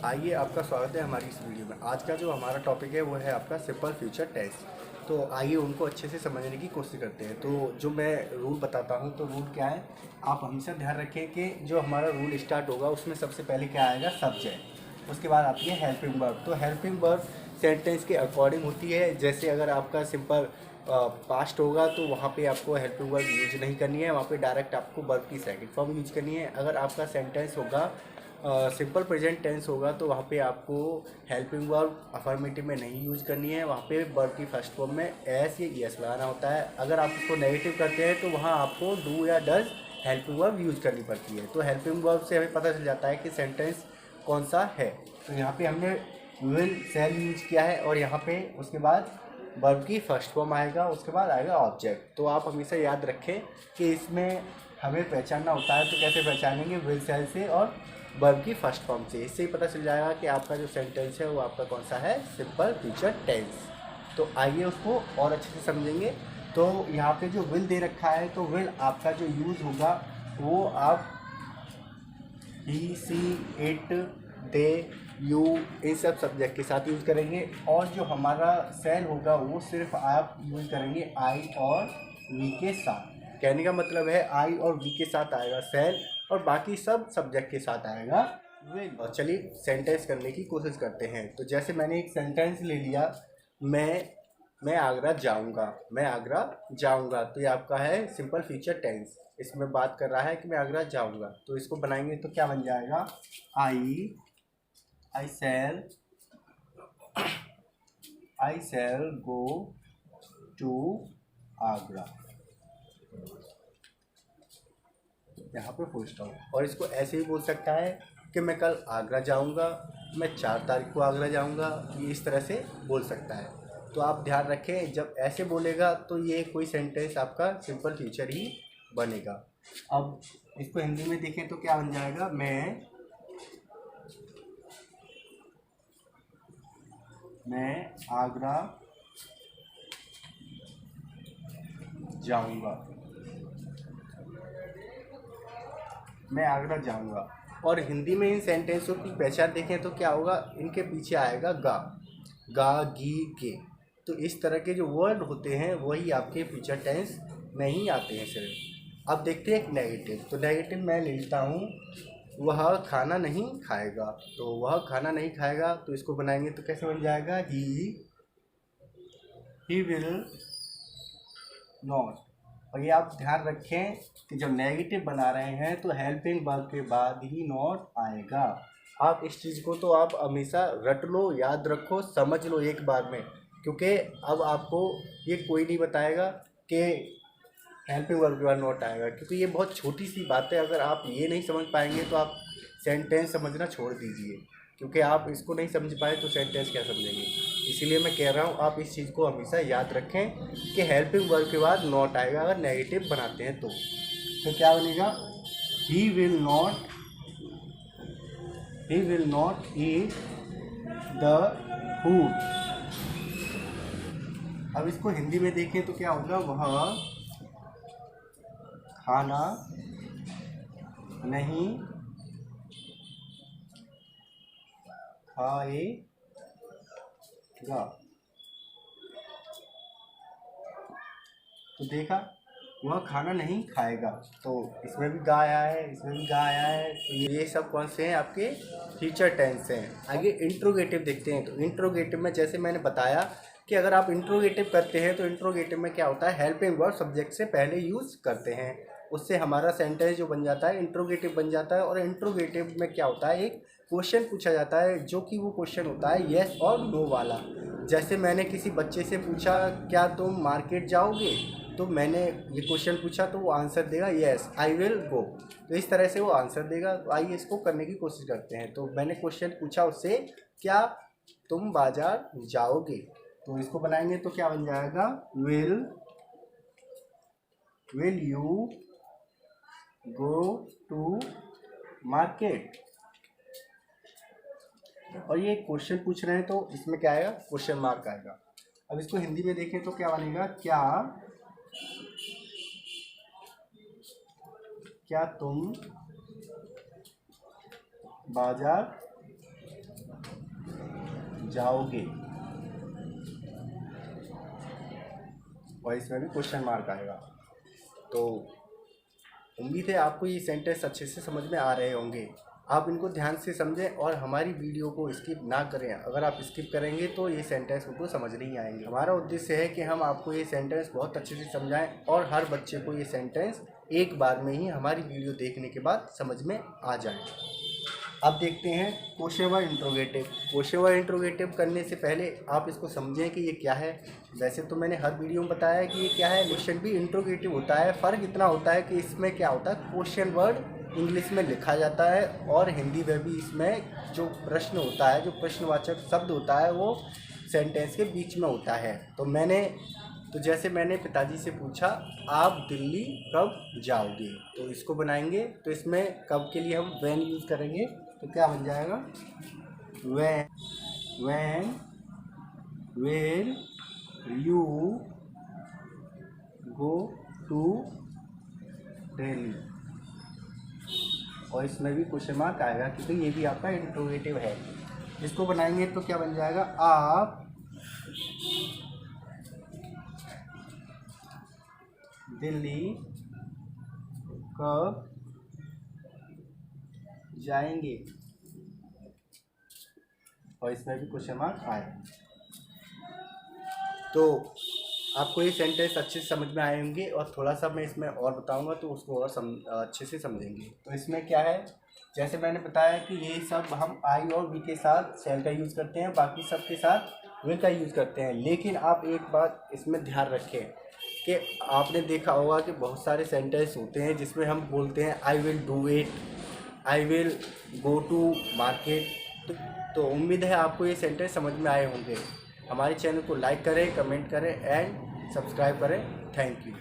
आइए, आपका स्वागत है हमारी इस वीडियो में। आज का जो हमारा टॉपिक है वो है आपका सिंपल फ्यूचर टेंस। तो आइए उनको अच्छे से समझने की कोशिश करते हैं। तो जो मैं रूल बताता हूँ, तो रूल क्या है, आप हमेशा ध्यान रखें कि जो हमारा रूल स्टार्ट होगा उसमें सबसे पहले क्या आएगा, सब्जेक्ट। उसके बाद आती है हेल्पिंग वर्ब। तो हेल्पिंग वर्ब सेंटेंस के अकॉर्डिंग होती है। जैसे अगर आपका सिंपल पास्ट होगा तो वहाँ पे आपको हेल्पिंग वर्ब यूज नहीं करनी है, वहाँ पे डायरेक्ट आपको वर्ब की सेकंड फॉर्म यूज करनी है। अगर आपका सेंटेंस होगा सिंपल प्रेजेंट टेंस होगा तो वहाँ पे आपको हेल्पिंग वर्ब अफर्मेटिव में नहीं यूज करनी है, वहाँ पे वर्ब की फर्स्ट फॉर्म में एस या ईएस लगाना होता है। अगर आप उसको नेगेटिव करते हैं तो वहाँ आपको डू या डज हेल्पिंग वर्ब यूज करनी पड़ती है। तो हेल्पिंग वर्ब से हमें पता चल जाता है कि सेंटेंस कौन सा है। तो यहाँ पे हमने विल सेल यूज किया है और यहाँ पे उसके बाद वर्ब की फर्स्ट फॉर्म आएगा, उसके बाद आएगा ऑब्जेक्ट। तो आप हमेशा याद रखें कि इसमें हमें पहचानना होता है। तो कैसे पहचानेंगे, विल सेल से और वर्ब की फर्स्ट फॉर्म से। इससे ही पता चल जाएगा कि आपका जो सेंटेंस है वो आपका कौन सा है, सिंपल फ्यूचर टेंस। तो आइए उसको और अच्छे से समझेंगे। तो यहाँ पे जो विल दे रखा है, तो विल आपका जो यूज़ होगा वो आप ही, सी, इट, दे, यू, इन सब सब्जेक्ट के साथ यूज़ करेंगे। और जो हमारा सेल होगा वो सिर्फ आप यूज़ करेंगे आई और वी के साथ। कहने का मतलब है आई और वी के साथ आएगा सेल और बाकी सब सब्जेक्ट के साथ आएगा विल। और चलिए सेंटेंस करने की कोशिश करते हैं। तो जैसे मैंने एक सेंटेंस ले लिया, मैं आगरा जाऊंगा। मैं आगरा जाऊंगा, तो ये आपका है सिंपल फ्यूचर टेंस। इसमें बात कर रहा है कि मैं आगरा जाऊंगा। तो इसको बनाएंगे तो क्या बन जाएगा, आई आई सेल गो टू आगरा। यहाँ पे फुल स्टॉप। और इसको ऐसे ही बोल सकता है कि मैं कल आगरा जाऊँगा, मैं 4 तारीख को आगरा जाऊँगा। ये इस तरह से बोल सकता है। तो आप ध्यान रखें, जब ऐसे बोलेगा तो ये कोई सेंटेंस आपका सिंपल फ्यूचर ही बनेगा। अब इसको हिंदी में देखें तो क्या बन जाएगा, मैं आगरा जाऊँगा। मैं आगरा जाऊँगा। और हिंदी में इन सेंटेंसों की पहचान देखें तो क्या होगा, इनके पीछे आएगा गा, गा, गी, के। तो इस तरह के जो वर्ड होते हैं वही आपके फ्यूचर टेंस में ही आते हैं सिर्फ। अब देखते हैं एक नेगेटिव। तो नेगेटिव मैं ले लेता हूँ, वह खाना नहीं खाएगा। तो वह खाना नहीं खाएगा, तो इसको बनाएंगे तो कैसे बन जाएगा, ही विल नॉट। और ये आप ध्यान रखें कि जब नेगेटिव बना रहे हैं तो हेल्पिंग वर्ब के बाद ही नॉट आएगा। आप इस चीज़ को तो आप हमेशा रट लो, याद रखो, समझ लो एक बार में। क्योंकि अब आपको ये कोई नहीं बताएगा कि हेल्पिंग वर्ब के बाद नॉट आएगा, क्योंकि ये बहुत छोटी सी बात है। अगर आप ये नहीं समझ पाएंगे तो आप सेंटेंस समझना छोड़ दीजिए, क्योंकि आप इसको नहीं समझ पाए तो सेंटेंस क्या समझेंगे। इसीलिए मैं कह रहा हूँ आप इस चीज़ को हमेशा याद रखें कि हेल्पिंग वर्ब के बाद नॉट आएगा अगर नेगेटिव बनाते हैं तो क्या बनेगा, he will not eat the food. अब इसको हिंदी में देखें तो क्या होगा, वह खाना नहीं खाएगा। तो देखा, वह खाना नहीं खाएगा। तो इसमें भी गा आया है, इसमें भी गा आया है। तो ये सब कौन से हैं, आपके फ्यूचर टेंस हैं। आगे इंट्रोगेटिव देखते हैं। तो इंट्रोगेटिव में जैसे मैंने बताया कि अगर आप इंट्रोगेटिव करते हैं तो इंट्रोगेटिव में क्या होता है, हेल्पिंग वर्ब सब्जेक्ट से पहले यूज़ करते हैं। उससे हमारा सेंटेंस जो बन जाता है इंट्रोगेटिव बन जाता है। और इंट्रोगेटिव में क्या होता है, एक क्वेश्चन पूछा जाता है, जो कि वो क्वेश्चन होता है येस और नो वाला। जैसे मैंने किसी बच्चे से पूछा, क्या तुम मार्केट जाओगे, तो मैंने ये क्वेश्चन पूछा तो वो आंसर देगा येस आई विल गो। तो इस तरह से वो आंसर देगा। तो आइए इसको करने की कोशिश करते हैं। तो मैंने क्वेश्चन पूछा उससे, क्या तुम बाजार जाओगे। तो इसको बनाएंगे तो क्या बन जाएगा, will you go to market. और ये क्वेश्चन पूछ रहे हैं तो इसमें क्या आएगा, क्वेश्चन मार्क आएगा। अब इसको हिंदी में देखें तो क्या बनेगा, क्या तुम बाजार जाओगे, और इसमें भी क्वेश्चन मार्क आएगा। तो उम्मीद है आपको ये सेंटेंस अच्छे से समझ में आ रहे होंगे। आप इनको ध्यान से समझें और हमारी वीडियो को स्किप ना करें। अगर आप स्किप करेंगे तो ये सेंटेंस उनको समझ नहीं आएंगे। हमारा उद्देश्य है कि हम आपको ये सेंटेंस बहुत अच्छे से समझाएं और हर बच्चे को ये सेंटेंस एक बार में ही हमारी वीडियो देखने के बाद समझ में आ जाए। अब देखते हैं क्वेश्चन व इंट्रोगेटिव। क्वेश्चन व इंट्रोगेटिव करने से पहले आप इसको समझें कि ये क्या है। वैसे तो मैंने हर वीडियो में बताया है कि ये क्या है, क्वेश्चन भी इंट्रोगेटिव होता है। फ़र्क इतना होता है कि इसमें क्या होता है, क्वेश्चन वर्ड इंग्लिश में लिखा जाता है और हिंदी में भी इसमें जो प्रश्न होता है, जो प्रश्नवाचक शब्द होता है वो सेंटेंस के बीच में होता है। तो जैसे मैंने पिताजी से पूछा आप दिल्ली कब जाओगे, तो इसको बनाएंगे। तो इसमें कब के लिए हम व्हेन यूज़ करेंगे, तो क्या बन जाएगा, when will you go to Delhi, और इसमें भी क्वेश्चन मार्क आएगा क्योंकि ये भी आपका इंट्रोगेटिव है। इसको बनाएंगे तो क्या बन जाएगा, आप दिल्ली कब जाएंगे, और इसमें भी क्वेश्चन मार्क आए। तो आपको ये सेंटेंस अच्छे से समझ में आए होंगे और थोड़ा सा मैं इसमें और बताऊंगा तो उसको और अच्छे से समझेंगे। तो इसमें क्या है, जैसे मैंने बताया कि ये सब हम आई और वी के साथ शैल का यूज़ करते हैं, बाकी सब के साथ विल का यूज़ करते हैं। लेकिन आप एक बात इसमें ध्यान रखें कि आपने देखा होगा कि बहुत सारे सेंटेंस होते हैं जिसमें हम बोलते हैं I will do it, I will go to market. तो उम्मीद है आपको ये सेंटेंस समझ में आए होंगे। हमारे चैनल को लाइक करें, कमेंट करें एंड सब्सक्राइब करें। Thank you.